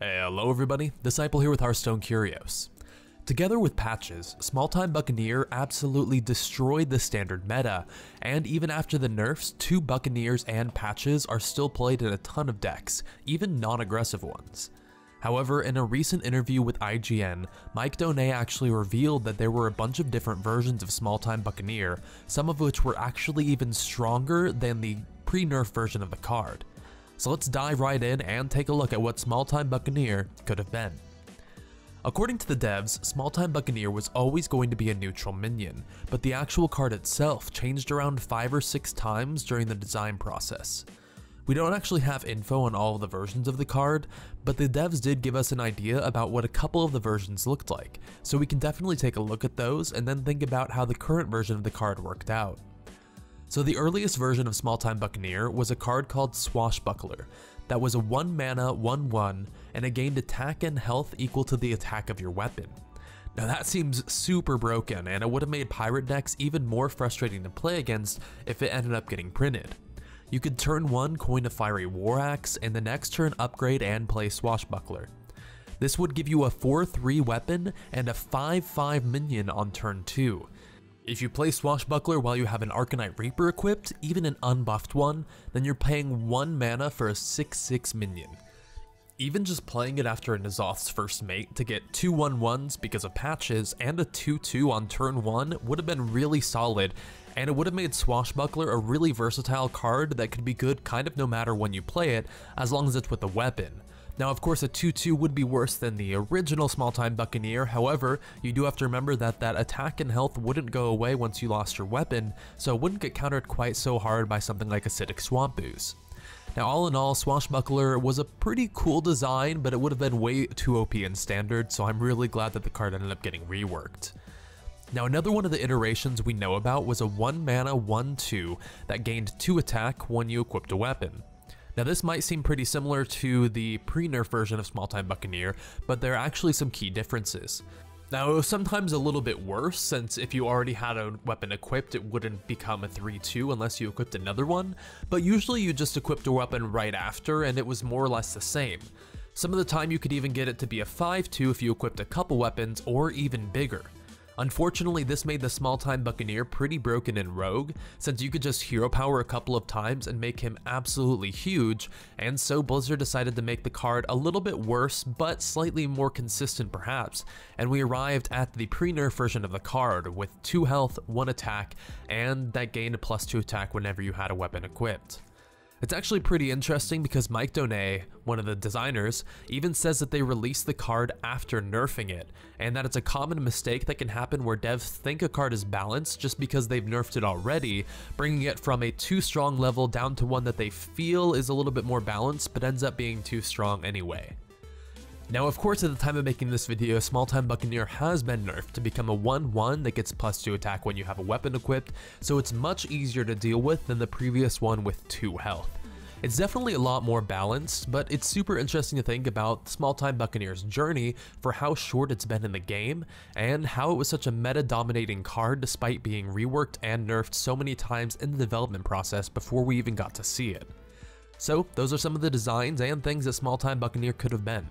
Hello everybody, Disciple here with Hearthstone Curios. Together with patches, Small-Time Buccaneer absolutely destroyed the standard meta, and even after the nerfs, 2 Buccaneers and patches are still played in a ton of decks, even non-aggressive ones. However, in a recent interview with IGN, Mike Donay actually revealed that there were a bunch of different versions of Small-Time Buccaneer, some of which were actually even stronger than the pre-nerf version of the card. So let's dive right in and take a look at what Small-Time Buccaneer could have been. According to the devs, Small-Time Buccaneer was always going to be a neutral minion, but the actual card itself changed around 5 or 6 times during the design process. We don't actually have info on all of the versions of the card, but the devs did give us an idea about what a couple of the versions looked like, so we can definitely take a look at those and then think about how the current version of the card worked out. So the earliest version of Small-Time Buccaneer was a card called Swashbuckler that was a 1 mana 1/1 and it gained attack and health equal to the attack of your weapon. Now that seems super broken, and it would have made pirate decks even more frustrating to play against if it ended up getting printed. You could turn 1 coin a Fiery War Axe and the next turn upgrade and play Swashbuckler. This would give you a 4/3 weapon and a 5/5 minion on turn 2. If you play Swashbuckler while you have an Arcanite Reaper equipped, even an unbuffed one, then you're paying 1 mana for a 6/6 minion. Even just playing it after a N'Zoth's first mate to get 2 1/1s because of patches and a 2/2 on turn 1 would have been really solid, and it would have made Swashbuckler a really versatile card that could be good kind of no matter when you play it, as long as it's with a weapon. Now of course a 2/2 would be worse than the original Small-Time Buccaneer, however, you do have to remember that attack and health wouldn't go away once you lost your weapon, so it wouldn't get countered quite so hard by something like Acidic Swamp Ooze. Now all in all, Swashbuckler was a pretty cool design, but it would have been way too OP in standard, so I'm really glad that the card ended up getting reworked. Now another one of the iterations we know about was a 1 mana 1/2 that gained 2 attack when you equipped a weapon. Now this might seem pretty similar to the pre-nerf version of Small-Time Buccaneer, but there are actually some key differences. Now it was sometimes a little bit worse, since if you already had a weapon equipped it wouldn't become a 3/2 unless you equipped another one, but usually you just equipped a weapon right after and it was more or less the same. Some of the time you could even get it to be a 5/2 if you equipped a couple weapons, or even bigger. Unfortunately, this made the Small-Time Buccaneer pretty broken in Rogue, since you could just hero power a couple of times and make him absolutely huge, and so Blizzard decided to make the card a little bit worse, but slightly more consistent perhaps, and we arrived at the pre-nerf version of the card with 2 health, 1 attack, and that gained a +2 attack whenever you had a weapon equipped. It's actually pretty interesting because Mike Donay, one of the designers, even says that they released the card after nerfing it, and that it's a common mistake that can happen where devs think a card is balanced just because they've nerfed it already, bringing it from a too strong level down to one that they feel is a little bit more balanced but ends up being too strong anyway. Now of course at the time of making this video, Small-Time Buccaneer has been nerfed to become a 1/1 that gets +2 attack when you have a weapon equipped, so it's much easier to deal with than the previous one with 2 health. It's definitely a lot more balanced, but it's super interesting to think about Small-Time Buccaneer's journey for how short it's been in the game, and how it was such a meta-dominating card despite being reworked and nerfed so many times in the development process before we even got to see it. So those are some of the designs and things that Small-Time Buccaneer could have been.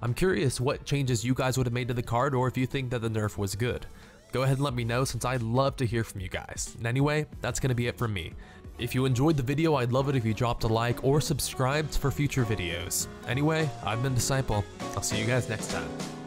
I'm curious what changes you guys would have made to the card, or if you think that the nerf was good. Go ahead and let me know, since I'd love to hear from you guys. And anyway, that's going to be it from me. If you enjoyed the video, I'd love it if you dropped a like or subscribed for future videos. Anyway, I've been Disciple. I'll see you guys next time.